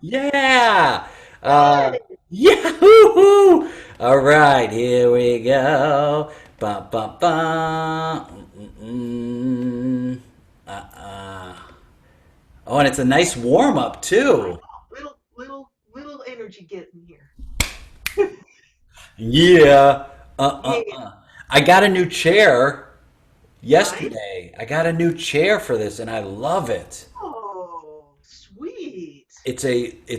Yeah. Uh, Hey, Yahoo! All right, here we go. Ba ba ba. Mm-mm. Uh-uh. Oh, and it's a nice warm up I too. know, little energy getting here. Yeah. Hey, I got a new chair nice. yesterday. I got a new chair for this, and I love it. Oh, sweet. It's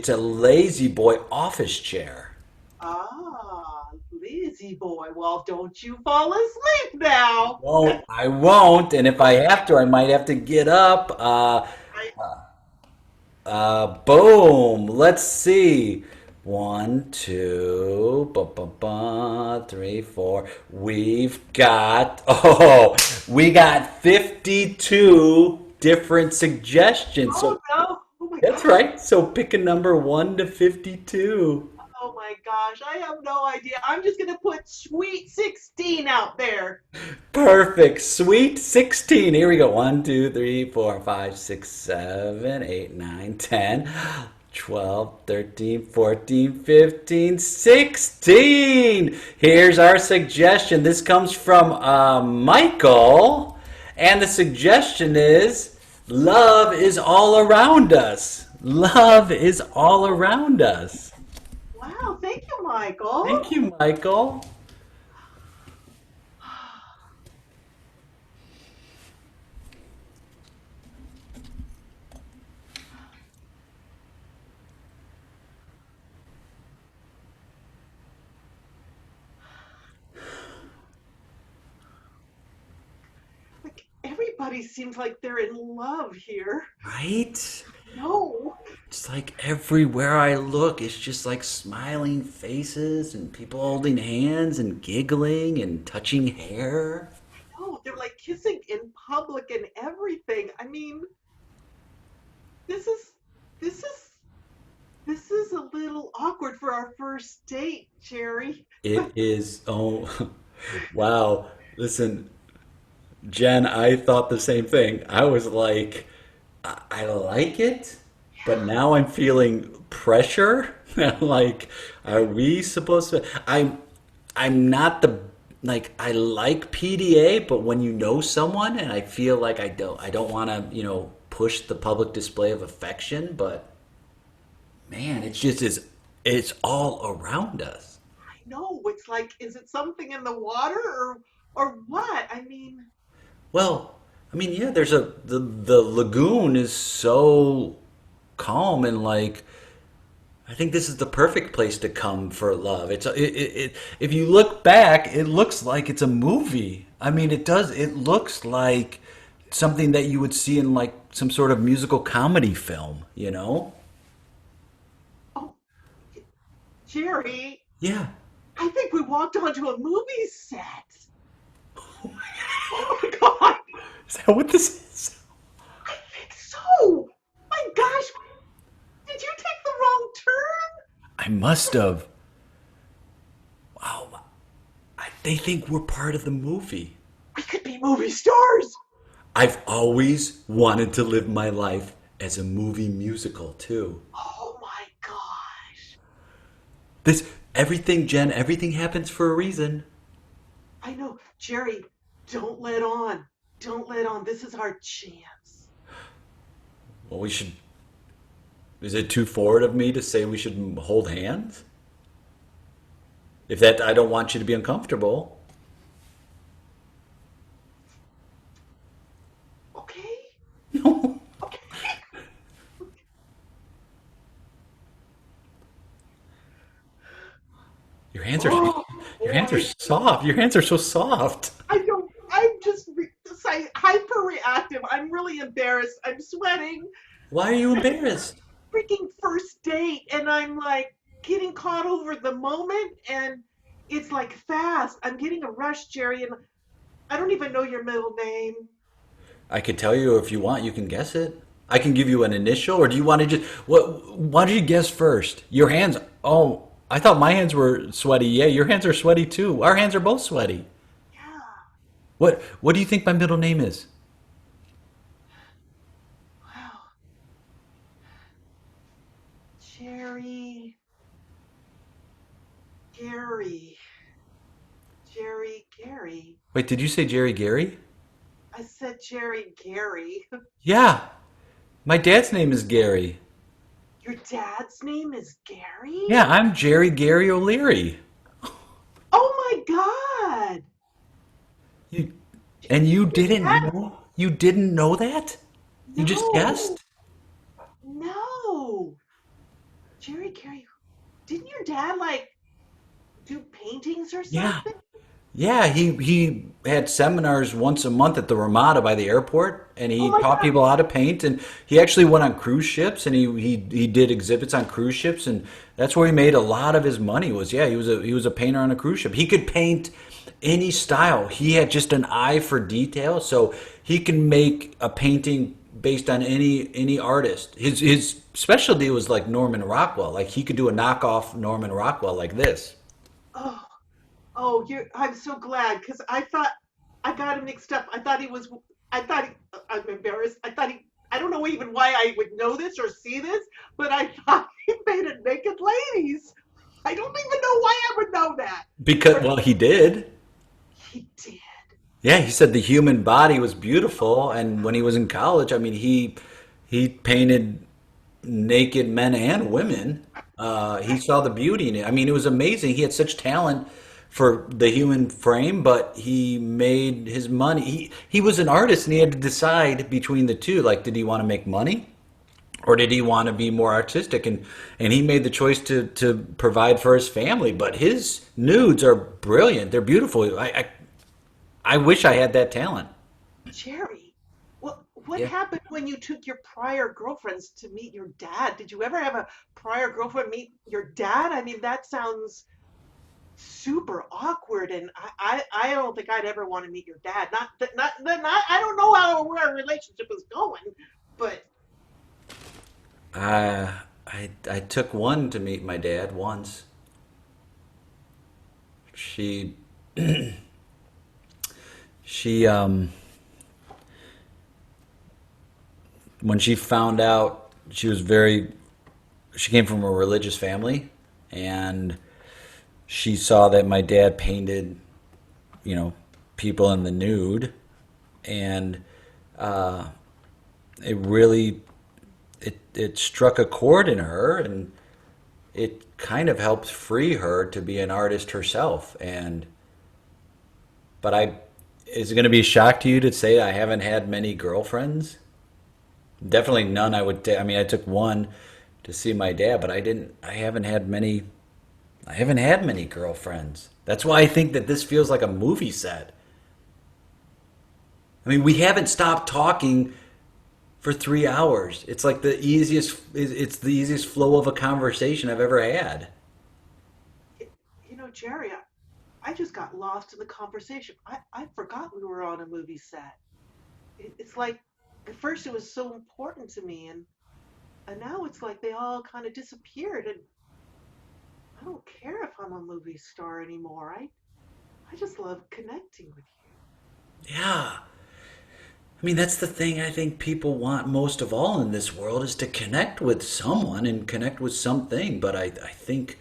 a lazy boy office chair. Ah, lazy boy. Well, don't you fall asleep now. I won't, and if I have to, I might have to get up. I, Boom. Let's see. One, two, three, four. We got 52 different suggestions. oh So no. Oh my that's gosh. right. So pick a number 1 to 52. Oh my gosh. I have no idea. I'm just gonna put sweet 16 out there. Perfect. Sweet 16. Here we go. 1, 2, 3, 4, 5, 6, 7, 8, 9, 10, 12, 13, 14, 15, 16. Here's our suggestion. This comes from Michael. And the suggestion is love is all around us. Love is all around us. Wow, thank you, Michael. Thank you, Michael. Like everybody seems like they're in love here. Right? No. It's like everywhere I look, it's just like smiling faces and people holding hands and giggling and touching hair. No, they're like kissing in public and everything. I mean, this is this is this is a little awkward for our first date, Jerry. It is, oh, wow. Listen, Jen, I thought the same thing. I was like, I like it, but Yeah. now I'm feeling pressure. Like, are we supposed to? I'm not the like I like PDA, but when you know someone, and I feel like I don't want to push the public display of affection, but man, it's all around us. I know. It's like, is it something in the water or what? I mean, Well, I mean, yeah, the lagoon is so calm and like I think this is the perfect place to come for love. If you look back, it looks like it's a movie. I mean, it does. It looks like something that you would see in like some sort of musical comedy film, you know? oh, Jerry, Yeah. I think we walked onto a movie set. Oh my God, Is that what this is? I think so. My gosh, did you take the wrong turn? I must have. Wow. They think we're part of the movie. We could be movie stars. I've always wanted to live my life as a movie musical too. Oh my gosh. This everything, Jen, everything happens for a reason. I know. Jerry, don't let on. Don't let on. This is our chance. Well, we should. Is it too forward of me to say we should hold hands? If that, I don't want you to be uncomfortable. Okay? No. Okay. Your hands are Oh your hands are boy. soft. Your hands are so soft. I don't, I'm just hyper reactive. I'm really embarrassed. I'm sweating. Why are you embarrassed? Freaking first date. And I'm like getting caught over the moment. And it's like fast. I'm getting a rush, Jerry. And I don't even know your middle name. I could tell you if you want. You can guess it. I can give you an initial, or do you want to just what? Why don't you guess first? Your hands. Oh, I thought my hands were sweaty. Yeah, your hands are sweaty too. Our hands are both sweaty. Yeah. What do you think my middle name is? Wow. Jerry, Gary, Jerry, Gary. Wait, did you say Jerry Gary? I said Jerry, Gary. Yeah, my dad's name is Gary. Your dad's name is Gary? Yeah, I'm Jerry Gary O'Leary. Oh my God! You, and you Your didn't dad? know? You didn't know that? You just No, guessed? no. Jerry, Gary. Didn't your dad like do paintings or Yeah. something? Yeah, he had seminars once a month at the Ramada by the airport, and Oh he my taught God! people how to paint. And he actually went on cruise ships, and he did exhibits on cruise ships, and that's where he made a lot of his money. Was yeah, he was a painter on a cruise ship. He could paint any style. He had just an eye for detail, so he can make a painting based on any artist. His specialty was like Norman Rockwell. Like he could do a knockoff Norman Rockwell like this. Oh, oh, I'm so glad because I thought I got him mixed up. I thought he was. I thought he, I'm embarrassed. I thought he. I don't know even why I would know this or see this, but I thought he painted naked ladies. I don't even know why I would know that, Because but well, he did. he did. Yeah, he said the human body was beautiful, and when he was in college, I mean, he painted naked men and women. He saw the beauty in it. I mean, it was amazing. He had such talent for the human frame, but he made his money. He was an artist, and he had to decide between the two. Like, did he want to make money, or did he want to be more artistic? And he made the choice to provide for his family. But his nudes are brilliant. They're beautiful. I wish I had that talent. Jerry, what Yeah. happened when you took your prior girlfriends to meet your dad? Did you ever have a prior girlfriend meet your dad? I mean, that sounds super awkward, and I don't think I'd ever want to meet your dad. Not that, not I don't know how where our relationship is going, but I took one to meet my dad once. She she when she found out she came from a religious family, and she saw that my dad painted, you know, people in the nude, and uh, it really it struck a chord in her, and it kind of helped free her to be an artist herself. And but I is it going to be a shock to you to say I haven't had many girlfriends? Definitely none. I mean, I took one to see my dad, but I didn't. I haven't had many. I haven't had many girlfriends. That's why I think that this feels like a movie set. I mean, we haven't stopped talking for 3 hours. It's like the easiest. It's the easiest flow of a conversation I've ever had. Jerry, I just got lost in the conversation. I forgot we were on a movie set. It's like at first it was so important to me, and now it's like they all kind of disappeared, and I don't care if I'm a movie star anymore. I just love connecting with you. Yeah. I mean, that's the thing I think people want most of all in this world is to connect with someone and connect with something. But I think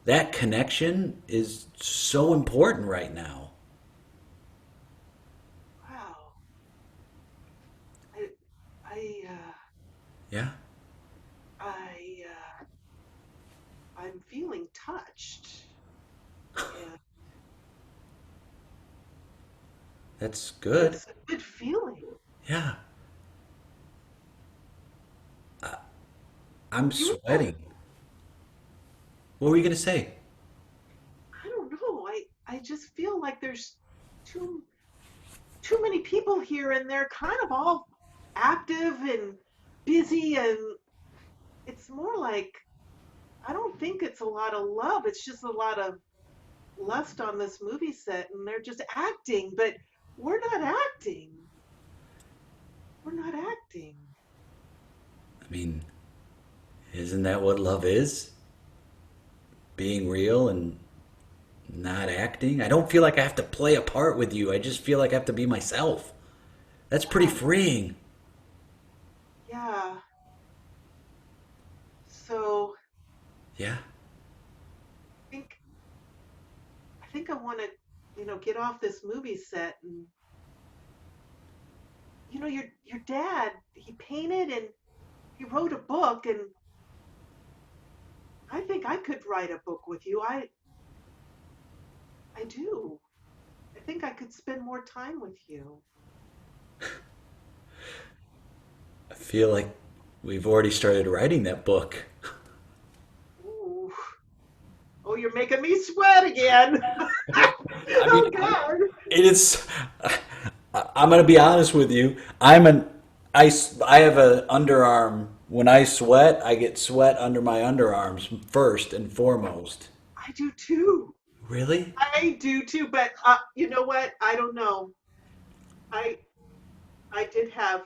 that connection is so important right now. Wow. I I Yeah, I I'm feeling touched, and that's good. it's a good feeling. Yeah, I'm You know, sweating. What were you going to say? I don't know. I just feel like there's too too many people here, and they're kind of all active and busy, and it's more like I don't think it's a lot of love. It's just a lot of lust on this movie set, and they're just acting, but we're not acting. We're not acting. I mean, isn't that what love is? Being real and not acting? I don't feel like I have to play a part with you. I just feel like I have to be myself. That's pretty Yeah, freeing. yeah. So Yeah. I think I want to, get off this movie set and your dad, he painted and he wrote a book and I think I could write a book with you. I do. I think I could spend more time with you. I feel like we've already started writing that book. Ooh. Oh, you're making me sweat again. I mean, Oh God. it is. I'm gonna be honest with you. I have a underarm. When I sweat, I get sweat under my underarms first and foremost. I do too. Really? I do too, but you know what? I don't know. I I did have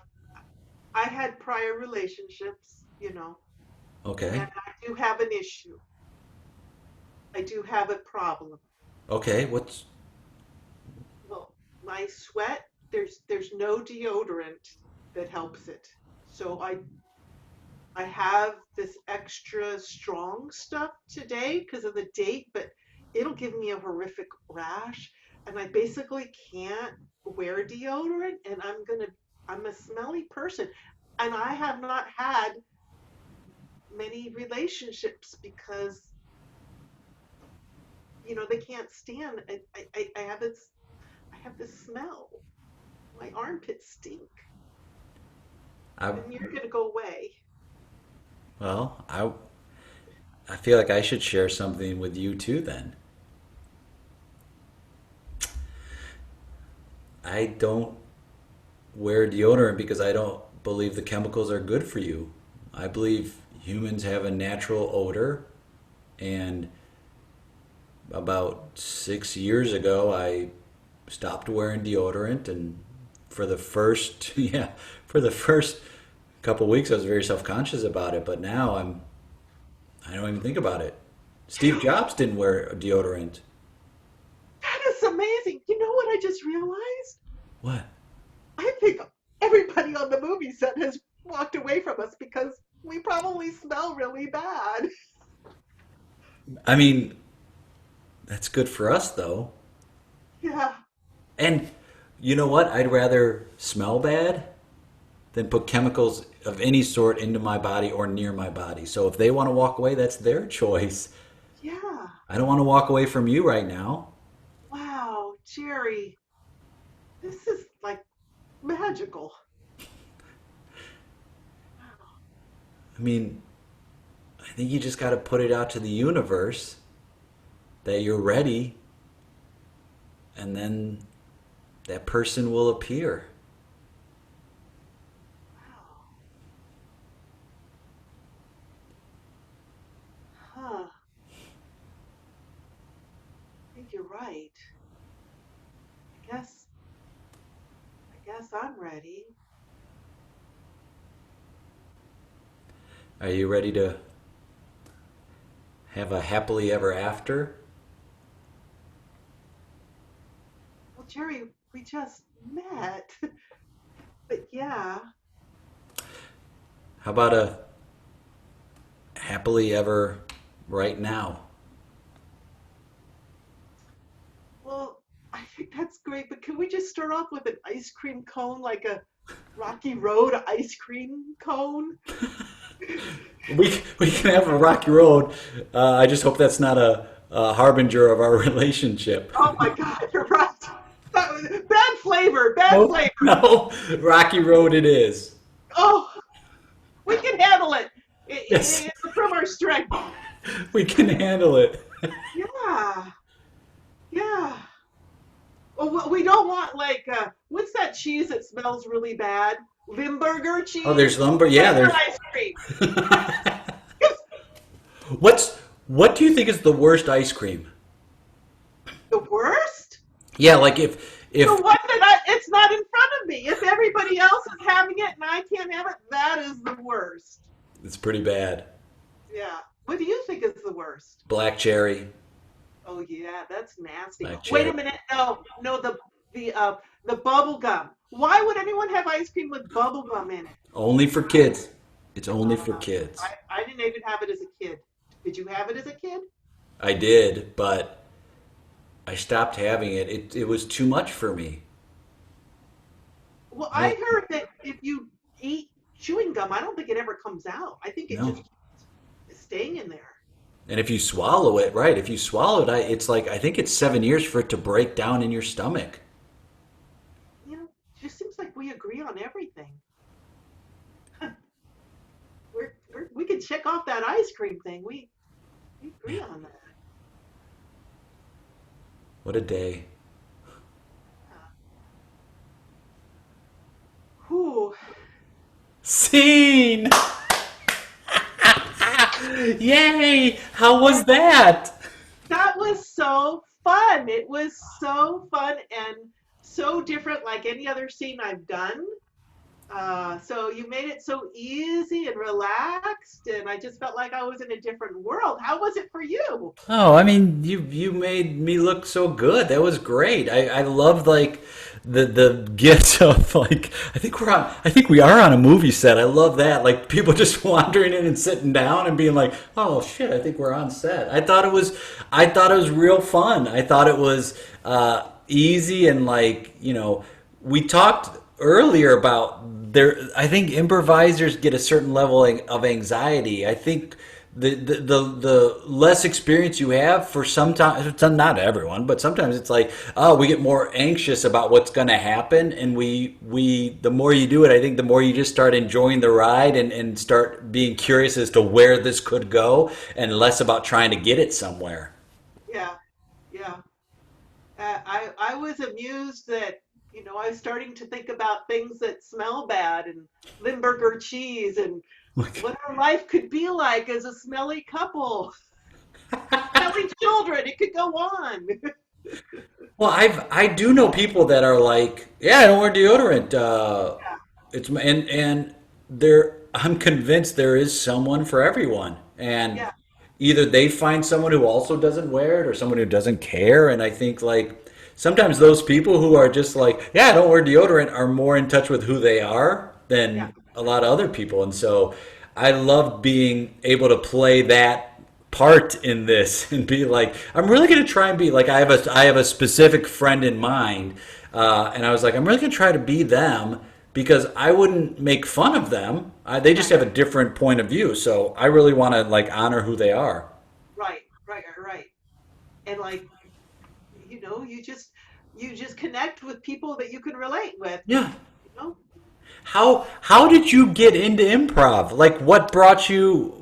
I had prior relationships, Okay. and I do have an issue. I do have a problem. Okay. What's Well, my sweat, there's no deodorant that helps it. So I have this extra strong stuff today because of the date, but it'll give me a horrific rash and I basically can't wear deodorant and I'm a smelly person and I have not had many relationships because they can't stand I have this smell. My armpits stink I? and you're gonna go away. Well, I feel like I should share something with you too. Then I don't wear deodorant because I don't believe the chemicals are good for you. I believe humans have a natural odor, and about 6 years ago, I stopped wearing deodorant, and for the first yeah, for the first couple weeks, I was very self conscious about it. But now I don't even think about it. Steve Jobs didn't wear deodorant. That is amazing. You know what I just realized? What? I think everybody on the movie set has walked away from us because we probably smell really bad. I mean, that's good for us though. Yeah. And you know what? I'd rather smell bad than put chemicals of any sort into my body or near my body. So if they want to walk away, that's their choice. Yeah. I don't want to walk away from you right now. Wow, Jerry, this is like magical. Wow. I mean, I think you just got to put it out to the universe that you're ready, and then that person will appear. Wow. Huh. I think you're right. I guess I'm ready. Are you ready to have a happily ever after? Well, Jerry, we just met. But yeah. How about a happily ever right now? Well, I think that's great, but can we just start off with an ice cream cone, like a Rocky Road ice cream cone? We can have a rocky road. I just hope that's not a harbinger of our relationship. Oh my God, you're right. Bad flavor, bad No, flavor. no, rocky road it is. Oh, we can handle it. Yes, It's from our strength. we can handle it. Yeah, yeah. Well, we don't want like what's that cheese that smells really bad? Limburger Oh, cheese. there's lumber. Yeah, Regular there's. ice cream. What's what do you think is the worst ice cream? The worst? Yeah, like if The one that it's not in front of me. If everybody else is having it and I can't have it, that is the worst. it's pretty bad. Yeah. What do you think is the worst? Black cherry, Oh yeah, that's nasty. black Wait cherry. a minute. No, no, the bubble gum. Why would anyone have ice cream with bubble gum in it? Only for kids. It's only for Uh, kids. I didn't even have it as a kid. Did you have it as a kid? I did, but I stopped having it. It was too much for me. Well, I I don't heard that if you eat chewing gum, I don't think it ever comes out. I think it know. just is staying in there. And if you swallow it, right? If you swallow it, it's like I think it's 7 years for it to break down in your stomach. It just seems like we agree on everything. We could check off that ice cream thing. We agree Man, on that. what a day! Yeah. Whew. Scene! Yay! How was that? That was so fun. It was so fun and so different, like any other scene I've done. So you made it so easy and relaxed, and I just felt like I was in a different world. How was it for you? Oh, I mean, you made me look so good. That was great. I loved like the gifts of like I think we are on a movie set. I love that. Like people just wandering in and sitting down and being like, "Oh shit, I think we're on set." I thought it was real fun. I thought it was easy and like, we talked earlier about there. I think improvisers get a certain level of anxiety. I think the less experience you have for sometimes, not everyone, but sometimes it's like, oh, we get more anxious about what's going to happen, and we the more you do it, I think the more you just start enjoying the ride and start being curious as to where this could go, and less about trying to get it somewhere. Yeah, yeah. I was amused that I was starting to think about things that smell bad and Limburger cheese and what our life could be like as a smelly couple, smelly children. It could go on. Well, I do know people that are like, yeah, I don't wear deodorant. It's and there, I'm convinced there is someone for everyone, and Yeah, either they find someone who also doesn't wear it or someone who doesn't care. And I think like sometimes those people who are just like, yeah, I don't wear deodorant are more in touch with who they are yeah, than a lot of other people. And so I love being able to play that part in this and be like, I'm really going to try and be like, I have a specific friend in mind, and I was like, I'm really going to try to be them because I wouldn't make fun of them. They just right, have a different point of view, so I really want to like honor who they are. right. And like, you just connect with people that you can relate with. Yeah. You know? How did you get into improv? Like, what brought you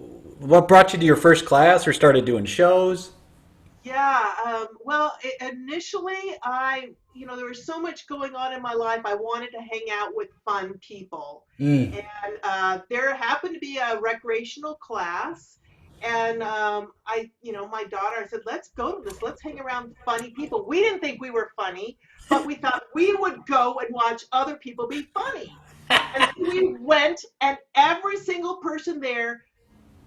to your first class or started doing shows? Yeah, well, initially, there was so much going on in my life. I wanted to hang out with fun people. Mm. And there happened to be a recreational class. And my daughter, I said, let's go to this. Let's hang around funny people. We didn't think we were funny, but we thought we would go and watch other people be funny. And so we went, and every single person there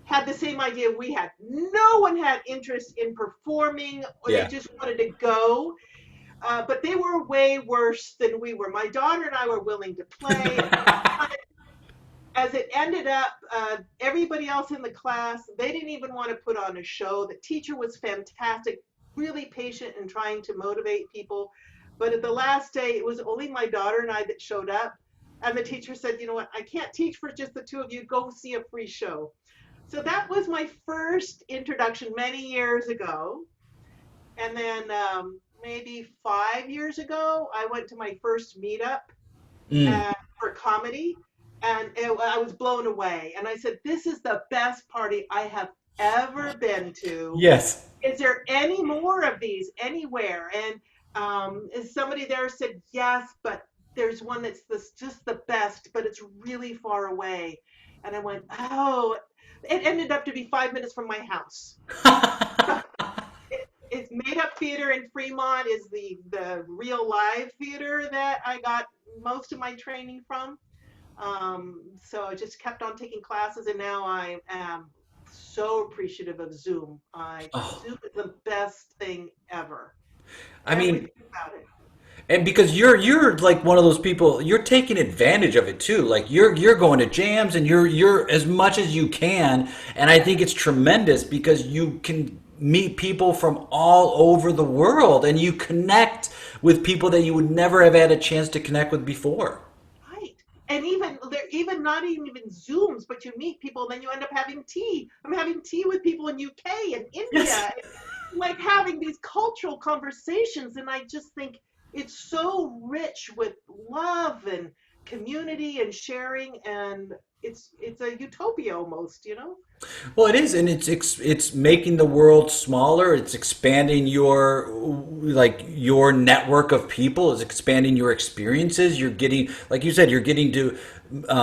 had the same idea we had. No one had interest in performing, or they Yeah. just wanted to go. But they were way worse than we were. My daughter and I were willing to play. As it ended up, everybody else in the class, they didn't even want to put on a show. The teacher was fantastic, really patient and trying to motivate people. But at the last day, it was only my daughter and I that showed up. And the teacher said, you know what, I can't teach for just the two of you. Go see a free show. So that was my first introduction many years ago. And then maybe 5 years ago, I went to my first meetup Mm. for comedy, and I was blown away. And I said, "This is the best party I have ever been to. Yes. Is there any more of these anywhere?" And somebody there said, "Yes, but there's one that's just the best, but it's really far away." And I went, "Oh." It ended up to be 5 minutes from my house. It's Made Up Theater in Fremont is the real live theater that I got most of my training from. So I just kept on taking classes, and now I am so appreciative of Zoom. Oh, Zoom is the best thing ever. I mean, Everything about it. And because you're like one of those people, you're taking advantage of it too. Like you're going to jams and you're as much as you can. And I think it's tremendous because you can meet people from all over the world and you connect with people that you would never have had a chance to connect with before. Right. And even they're even not even Zooms, but you meet people, then you end up having tea. I'm having tea with people in UK and Yes. India, like having these cultural conversations. And I just think it's so rich with love and community and sharing, and it's a utopia almost, you know? Well, it is, and it's making the world smaller. It's expanding your like your network of people. It's expanding your experiences. You're getting, like you said, you're getting to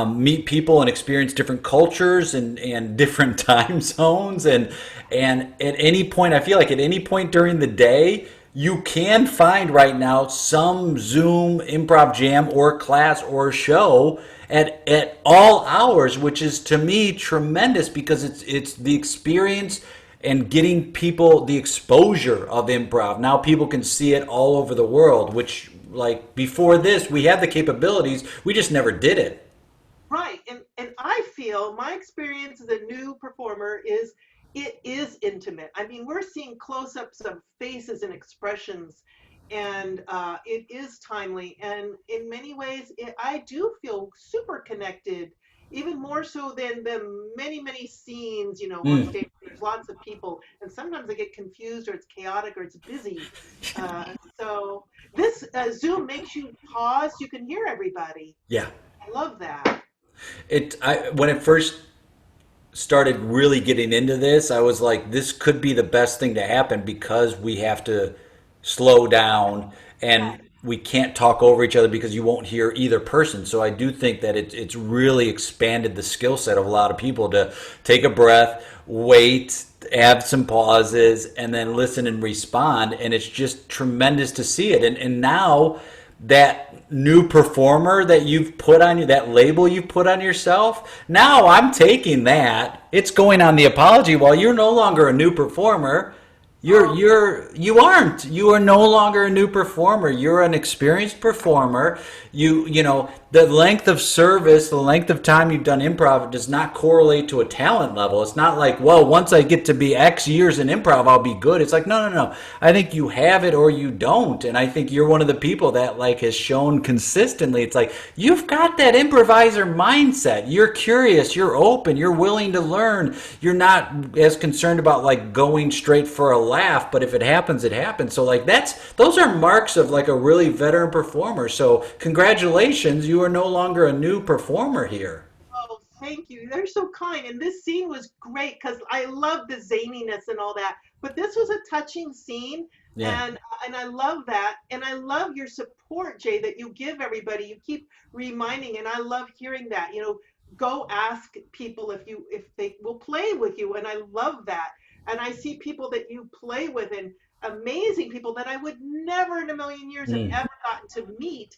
meet people and experience different cultures and different time zones. And at any point, I feel like at any point during the day, you can find right now some Zoom improv jam or class or show at all hours, which is to me tremendous because it's the experience and getting people the exposure of improv. Now people can see it all over the world, which like before this we had the capabilities, we just never did it. Right. And I feel my experience as a new performer is it is intimate. I mean, we're seeing close-ups of faces and expressions, and it is timely. And in many ways, I do feel super connected, even more so than the many scenes, you know, on Mm. stage. There's lots of people, and sometimes I get confused, or it's chaotic, or it's busy. So this Zoom makes you pause. You can hear everybody. Yeah. I love that. When it first started really getting into this, I was like, this could be the best thing to happen because we have to slow down Yeah. and we can't talk over each other because you won't hear either person. So I do think that it's really expanded the skill set of a lot of people to take a breath, wait, have some pauses, and then listen and respond. And it's just tremendous to see it. And now that new performer that you've put on you, that label you've put on yourself, now I'm taking that. It's going on the apology while you're no longer a new performer. Oh, You aren't. You are no longer a new performer. You're an experienced performer. You know, the length of service, the length of time you've done improv does not correlate to a talent level. It's not like, well, once I get to be X years in improv, I'll be good. It's like, no. I think you have it or you don't. And I think you're one of the people that like has shown consistently. It's like you've got that improviser mindset. You're curious, you're open, you're willing to learn. You're not as concerned about like going straight for a laugh, but if it happens, it happens. So like those are marks of like a really veteran performer. So congratulations, you are no longer a new performer here. oh, thank you. They're so kind. And this scene was great because I love the zaniness and all that. But this was a touching scene, Yeah. and I love that. And I love your support, Jay, that you give everybody. You keep reminding, and I love hearing that. You know, go ask people if they will play with you, and I love that. And I see people that you play with, and amazing people that I would never in a million years have Mm. ever gotten to meet.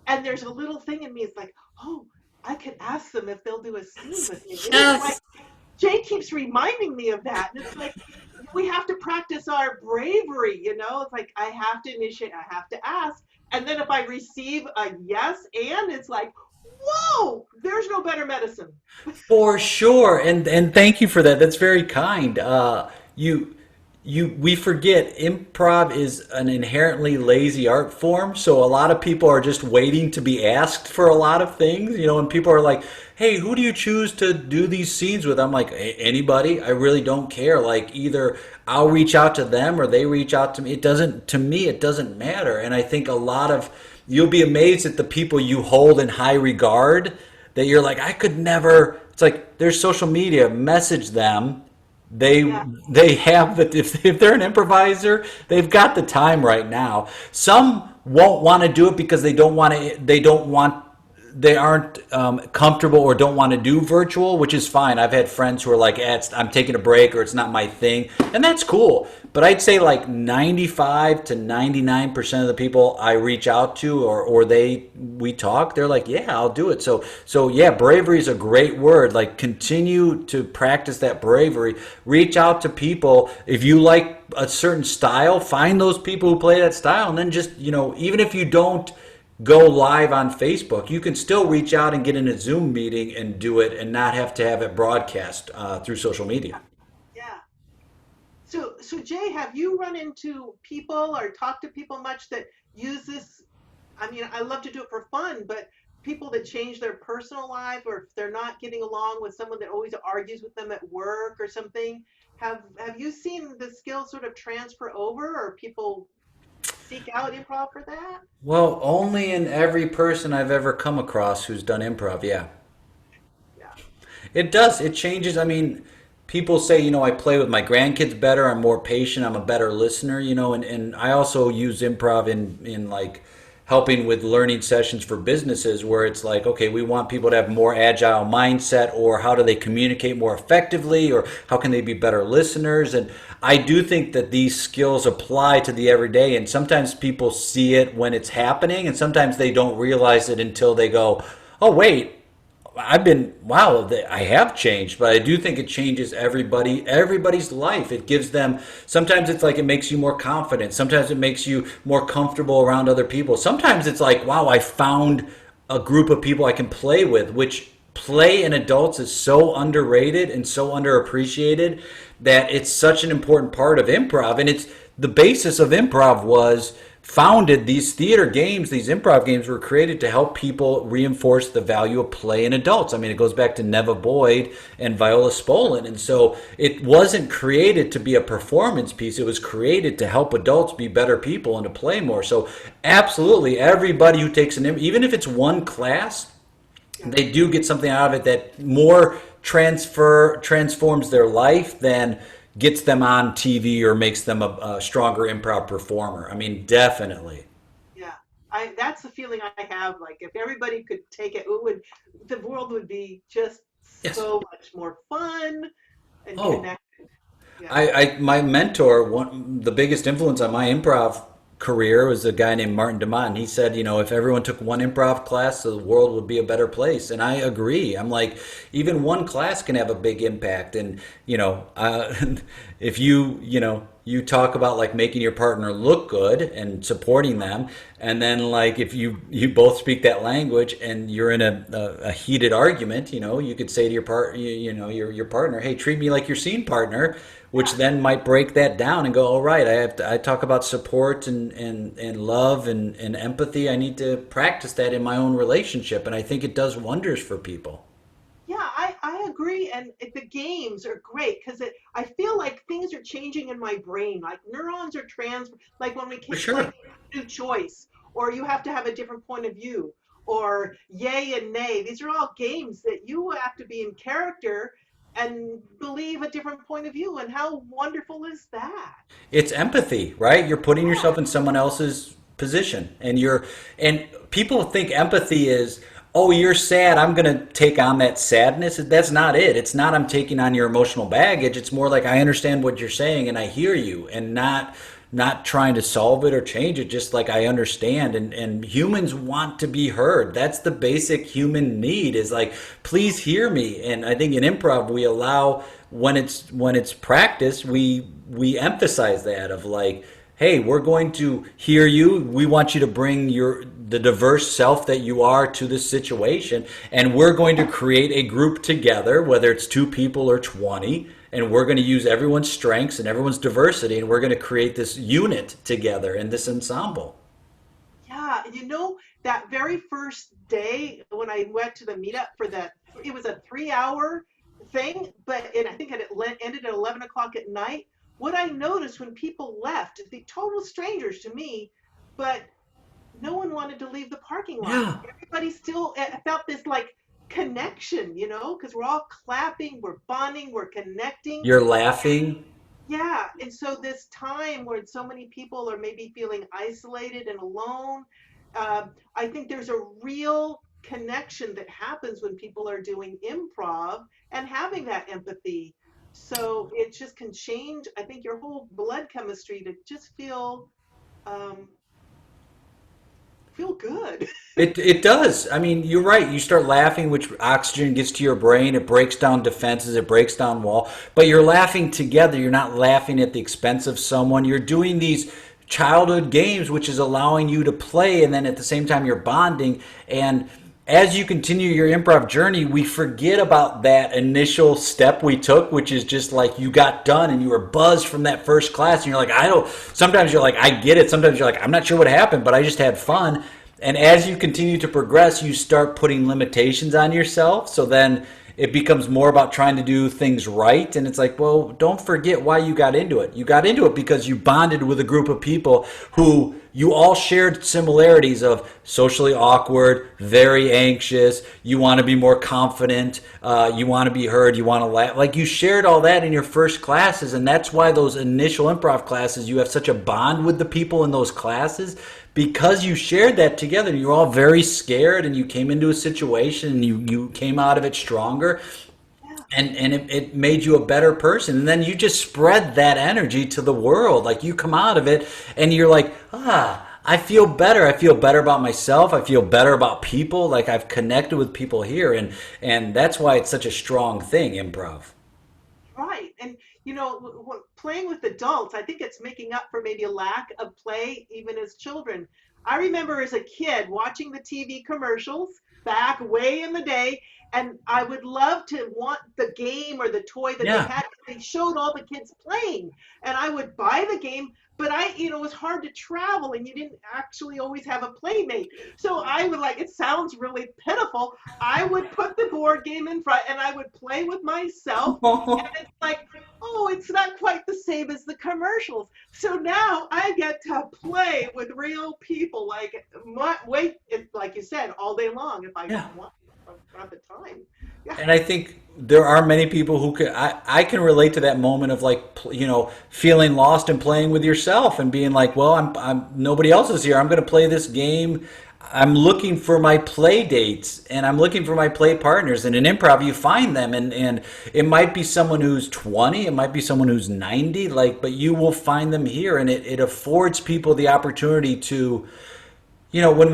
And there's a little thing in me. It's like, oh, I could ask them if they'll do a scene with me. And it's like Yes. Jay keeps reminding me of that. And it's like we have to practice our bravery, you know? It's like I have to initiate, I have to ask. And then if I receive a yes and it's like, whoa, there's no better medicine. For sure, and thank you for that. That's very kind. We forget improv is an inherently lazy art form, so a lot of people are just waiting to be asked for a lot of things. You know, and people are like, "Hey, who do you choose to do these scenes with?" I'm like, Anybody. I really don't care. Like either I'll reach out to them or they reach out to me. It doesn't to me. It doesn't matter. And I think a lot of you'll be amazed at the people you hold in high regard that you're like, I could never. It's like there's social media. Message them. They Yeah, they have the if they're an improviser, they've got the time right now. Some won't want to do it because they don't want to. They don't want they aren't comfortable or don't want to do virtual, which is fine. I've had friends who are like, I'm taking a break or it's not my thing, and that's cool. But I'd say like 95 to 99% of the people I reach out to or we talk, they're like, yeah, I'll do it. So yeah, bravery is a great word. Like continue to practice that bravery. Reach out to people. If you like a certain style, find those people who play that style, and then just, even if you don't go live on Facebook, you can still reach out and get in a Zoom meeting and do it and not have to have it broadcast through social media. Yeah. So Jay, have you run into people or talked to people much that use this? I mean, I love to do it for fun, but people that change their personal life, or if they're not getting along with someone that always argues with them at work or something, have you seen the skill sort of transfer over, or people seek out improv for that? Well, only in every person I've ever come across who's done improv, yeah. Yeah. It does. It changes. I mean, people say, I play with my grandkids better. I'm more patient. I'm a better listener, and I also use improv in like helping with learning sessions for businesses where it's like, okay, we want people to have more agile mindset, or how do they communicate more effectively, or how can they be better listeners? And I do think that these skills apply to the everyday, and sometimes people see it when it's happening, and sometimes they don't realize it until they go, oh, wait, wow, I have changed, but I do think it changes everybody's life. It gives them, sometimes it's like it makes you more confident. Sometimes it makes you more comfortable around other people. Sometimes it's like, wow, I found a group of people I can play with, which play in adults is so underrated and so underappreciated that it's such an important part of improv. And it's the basis of improv was founded, these theater games, these improv games were created to help people reinforce the value of play in adults. I mean, it goes back to Neva Boyd and Viola Spolin. And so it wasn't created to be a performance piece. It was created to help adults be better people and to play more. So absolutely, everybody who takes even if it's one class, they do get something out of it that more transforms their life than gets them on TV or makes them a stronger improv performer. I mean, definitely. Yeah, I that's the feeling I have. Like if everybody could take it, the world would be just Yes. so much more fun and Oh, connected. Yeah. my mentor, the biggest influence on my improv career was a guy named Martin DeMont. He said, if everyone took one improv class, the world would be a better place. And I agree. I'm like, even one class can have a big impact. And, if you talk about like making your partner look good and supporting them, and then like if you both speak that language and you're in a heated argument, you could say to your partner, hey, treat me like your scene partner, which Yeah. then might break that down and go, all right, I talk about support and love and empathy. I need to practice that in my own relationship, and I think it does wonders for people. Yeah, I agree. And the games are great because I feel like things are changing in my brain. Like neurons are like when we For kids play sure. new choice, or you have to have a different point of view, or yay and nay. These are all games that you have to be in character and believe a different point of view. And how wonderful is that? It's empathy, right? You're putting Yeah. yourself in someone else's position, and people think empathy is, oh, you're sad, I'm going to take on that sadness. That's not it. It's not I'm taking on your emotional baggage. It's more like I understand what you're saying and I hear you, and not trying to solve it or change it, just like I understand. And humans want to be heard. That's the basic human need, is like, please hear me. And I think in improv we allow, when it's practiced, we emphasize that of like, hey, we're going to hear you. We want you to bring the diverse self that you are to this situation, and we're going to create a group together, whether it's two people or 20, and we're going to use everyone's strengths and everyone's diversity, and we're going to create this unit together in this ensemble. Yeah, that very first day when I went to the meetup for that, it was a 3 hour thing, and I think ended at 11 o'clock at night. What I noticed when people left, the total strangers to me, but no one wanted to leave the parking lot. Yeah, Everybody still felt this like connection, because we're all clapping, we're bonding, we're connecting. you're laughing. Yeah, and so this time where so many people are maybe feeling isolated and alone, I think there's a real connection that happens when people are doing improv and having that empathy. So it just can change, I think, your whole blood chemistry to just um, feel good. It does. I mean, you're right. You start laughing, which oxygen gets to your brain. It breaks down defenses. It breaks down wall. But you're laughing together. You're not laughing at the expense of someone. You're doing these childhood games, which is allowing you to play, and then at the same time you're bonding. And as you continue your improv journey, we forget about that initial step we took, which is just like you got done and you were buzzed from that first class, and you're like, I don't. Sometimes you're like, I get it. Sometimes you're like, I'm not sure what happened, but I just had fun. And as you continue to progress, you start putting limitations on yourself. So then it becomes more about trying to do things right. And it's like, well, don't forget why you got into it. You got into it because you bonded with a group of people who you all shared similarities of socially awkward, very anxious. You want to be more confident. You want to be heard. You want to laugh. Like you shared all that in your first classes. And that's why those initial improv classes, you have such a bond with the people in those classes because you shared that together. You're all very scared and you came into a situation and you came out of it stronger, Yeah. and it made you a better person. And then you just spread that energy to the world. Like you come out of it and you're like, I feel better. I feel better about myself. I feel better about people. Like I've connected with people here. And that's why it's such a strong thing, improv. Right. And, playing with adults, I think it's making up for maybe a lack of play even as children. I remember as a kid watching the TV commercials back way in the day, and I would love to want the game or the toy that they Yeah. had. They showed all the kids playing, and I would buy the game. But it was hard to travel and you didn't actually always have a playmate. So I would like, it sounds really pitiful. I would put the board game in front and I would play with myself. And it's like, oh, it's not quite the same as the commercials. So now I get to play with real people, like wait, like you said, all day long if I Yeah. want, if I've got the time. Yeah, And I think there are many people who can, I can relate to that moment of like, feeling lost and playing with yourself and being like, well, nobody else is here. I'm going to play this game. I'm looking for my play dates and I'm looking for my play partners. And in improv, you find them, and it might be someone who's 20, it might be someone who's 90, like, but you will find them here. And it affords people the opportunity to, when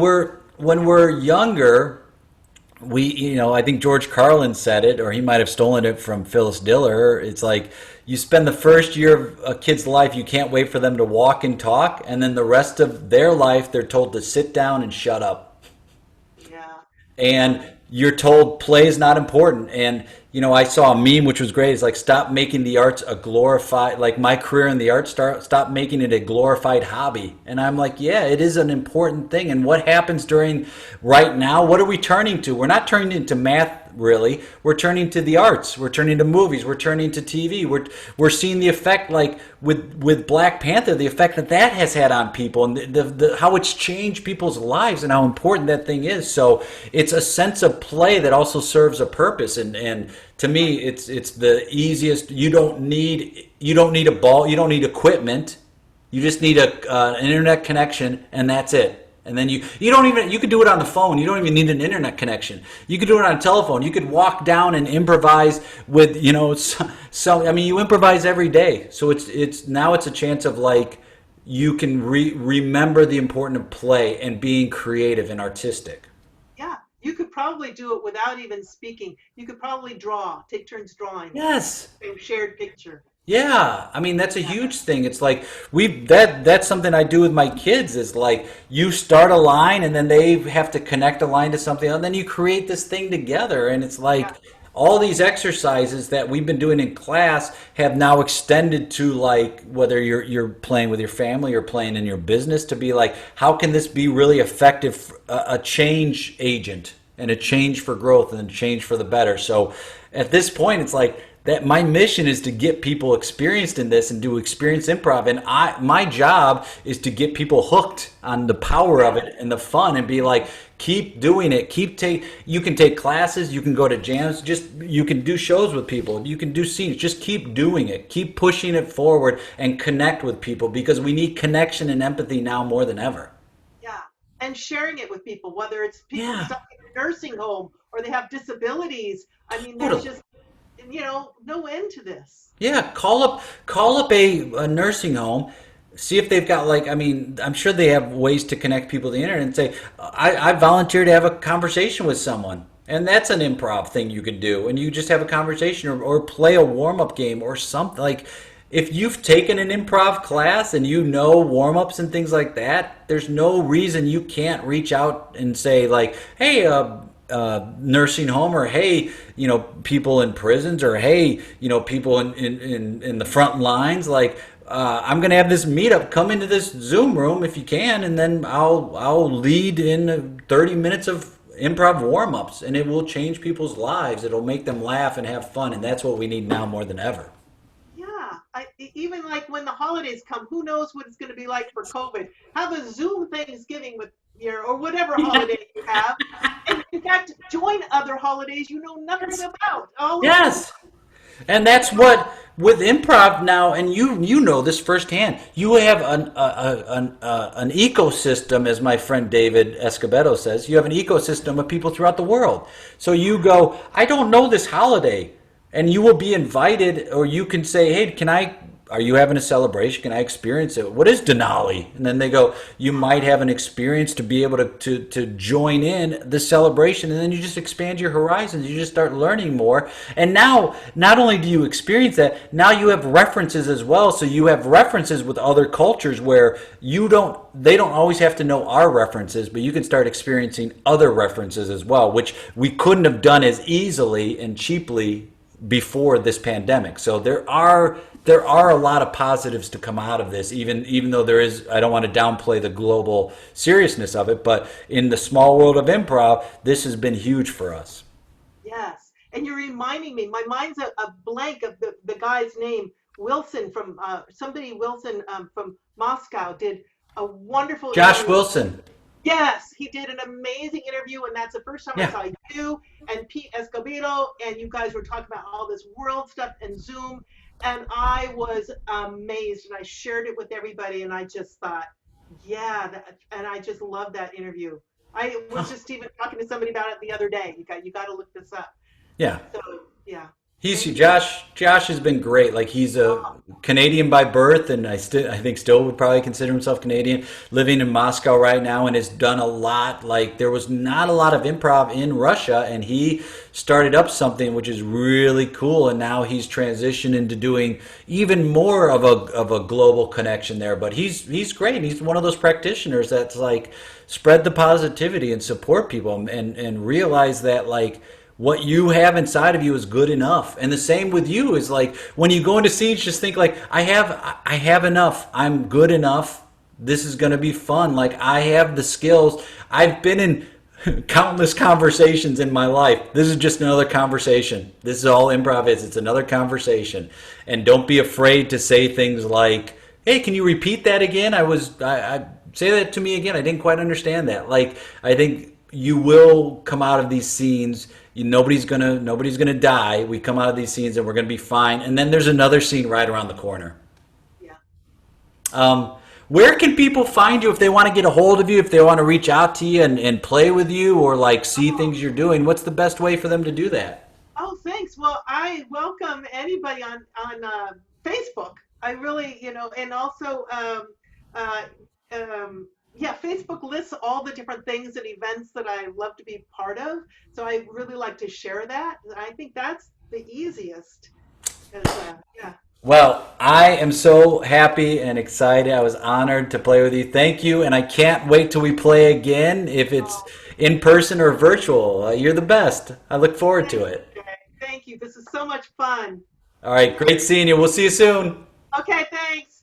we're younger, I think George Carlin said it, or he might have stolen it from Phyllis Diller. It's like you spend the first year of a kid's life, you can't wait for them to walk and talk, and then the rest of their life, they're told to sit down and shut up. yeah, yeah, And you're told play is not important. And I saw a meme which was great. It's like, stop making the arts a glorified, like my career in the arts, stop making it a glorified hobby. And I'm like, yeah, it is an important thing. And what happens during right now? What are we turning to? We're not turning into math, really. We're turning to the arts. We're turning to movies. We're turning to TV. We're seeing the effect, like with Black Panther, the effect that has had on people, and the how it's changed people's lives and how important that thing is. So it's a sense of play that also serves a purpose. And to me, it's the easiest. You don't need a ball. You don't need equipment. You just need an internet connection, and that's it. And then you don't even, you could do it on the phone. You don't even need an internet connection. You could do it on a telephone. You could walk down and improvise with, so I mean, you improvise every day. So it's now it's a chance of like you can remember the importance of play and being creative and artistic. yeah. You could probably do it without even speaking. You could probably take turns drawing, Yes. a shared picture. Yeah, I mean that's a Yeah, huge thing. It's like that's something I do with my kids is like you start a line and then they have to connect a line to something else, and then you create this thing together, and it's like yeah, all these exercises that we've been doing in class have now extended to like whether you're playing with your family or playing in your business, to be like how can this be really effective, a change agent and a change for growth and a change for the better. So at this point it's like that my mission is to get people experienced in this and do experience improv, and my job is to get people hooked on the power of yeah, it and the fun, and be like, keep doing it, you can take classes, you can go to jams, just you can do shows with people, you can do scenes, just keep doing it, keep pushing it forward and connect with people, because we need connection and empathy now more than ever. yeah. And sharing it with people, whether it's people Yeah. stuck nursing home or they have disabilities. I mean, there's Totally. just, no end to this. Yeah, call up a nursing home, see if they've got like I mean, I'm sure they have ways to connect people to the internet and say, I volunteer to have a conversation with someone. And that's an improv thing you can do. And you just have a conversation or play a warm up game or something. Like if you've taken an improv class and you know warm ups and things like that, there's no reason you can't reach out and say, like, hey, nursing home, or hey, people in prisons, or hey, people in the front lines, like, I'm gonna have this meetup, come into this Zoom room if you can, and then I'll lead in 30 minutes of improv warm-ups, and it will change people's lives. It'll make them laugh and have fun, and that's what we need now more than ever. Yeah, even like when the holidays come, who knows what it's going to be like for COVID? Have a Zoom Thanksgiving with your or whatever holiday you have, and in fact, join other holidays you know nothing Yes. about all over the. Yes. And that's what with improv now, and you know this firsthand. You have an ecosystem, as my friend David Escobedo says. You have an ecosystem of people throughout the world. So you go, I don't know this holiday, and you will be invited, or you can say, hey, can I? Are you having a celebration? Can I experience it? What is Denali? And then they go, you might have an experience to be able to join in the celebration. And then you just expand your horizons. You just start learning more. And now, not only do you experience that, now you have references as well. So you have references with other cultures where they don't always have to know our references, but you can start experiencing other references as well, which we couldn't have done as easily and cheaply before this pandemic. So there are a lot of positives to come out of this, even though there is, I don't want to downplay the global seriousness of it, but in the small world of improv, this has been huge for us. Yes, and you're reminding me. My mind's a blank of the guy's name. Wilson from somebody Wilson from Moscow did a wonderful Josh interview. Wilson. Yes, he did an amazing interview, and that's the first time I Yeah. saw you and Pete Escobedo, and you guys were talking about all this world stuff and Zoom, and I was amazed, and I shared it with everybody, and I just thought, yeah, and I just love that interview. I was just even talking to somebody about it the other day. You got to look this up. Yeah. So yeah, He's thank you. Josh has been great. Like he's a Oh, Canadian by birth, and I think still would probably consider himself Canadian, living in Moscow right now, and has done a lot. Like there was not a lot of improv in Russia, and he started up something which is really cool, and now he's transitioned into doing even more of a global connection there. But he's great. He's one of those practitioners that's like spread the positivity and support people, and realize that like what you have inside of you is good enough. And the same with you is like when you go into scenes, just think like I have enough. I'm good enough. This is going to be fun. Like I have the skills. I've been in countless conversations in my life. This is just another conversation. This is all improv is. It's another conversation. And don't be afraid to say things like, "Hey, can you repeat that again? I say that to me again. I didn't quite understand that." Like I think you will come out of these scenes. Nobody's gonna die. We come out of these scenes and we're gonna be fine. And then there's another scene right around the corner. yeah. Um, where can people find you if they want to get a hold of you, if they want to reach out to you and play with you, or like see Oh, things you're doing? What's the best way for them to do that? oh, thanks. Well, I welcome anybody on Facebook. I really, and also, uh, yeah, Facebook lists all the different things and events that I love to be part of. So I really like to share that. I think that's the easiest. 'Cause, yeah. Well, I am so happy and excited. I was honored to play with you. Thank you, and I can't wait till we play again, if it's Oh, in person or virtual. You're the best. I look forward to thanks, it. Jay. Thank you. This is so much fun. All right, great seeing you. We'll see you soon. Okay, thanks.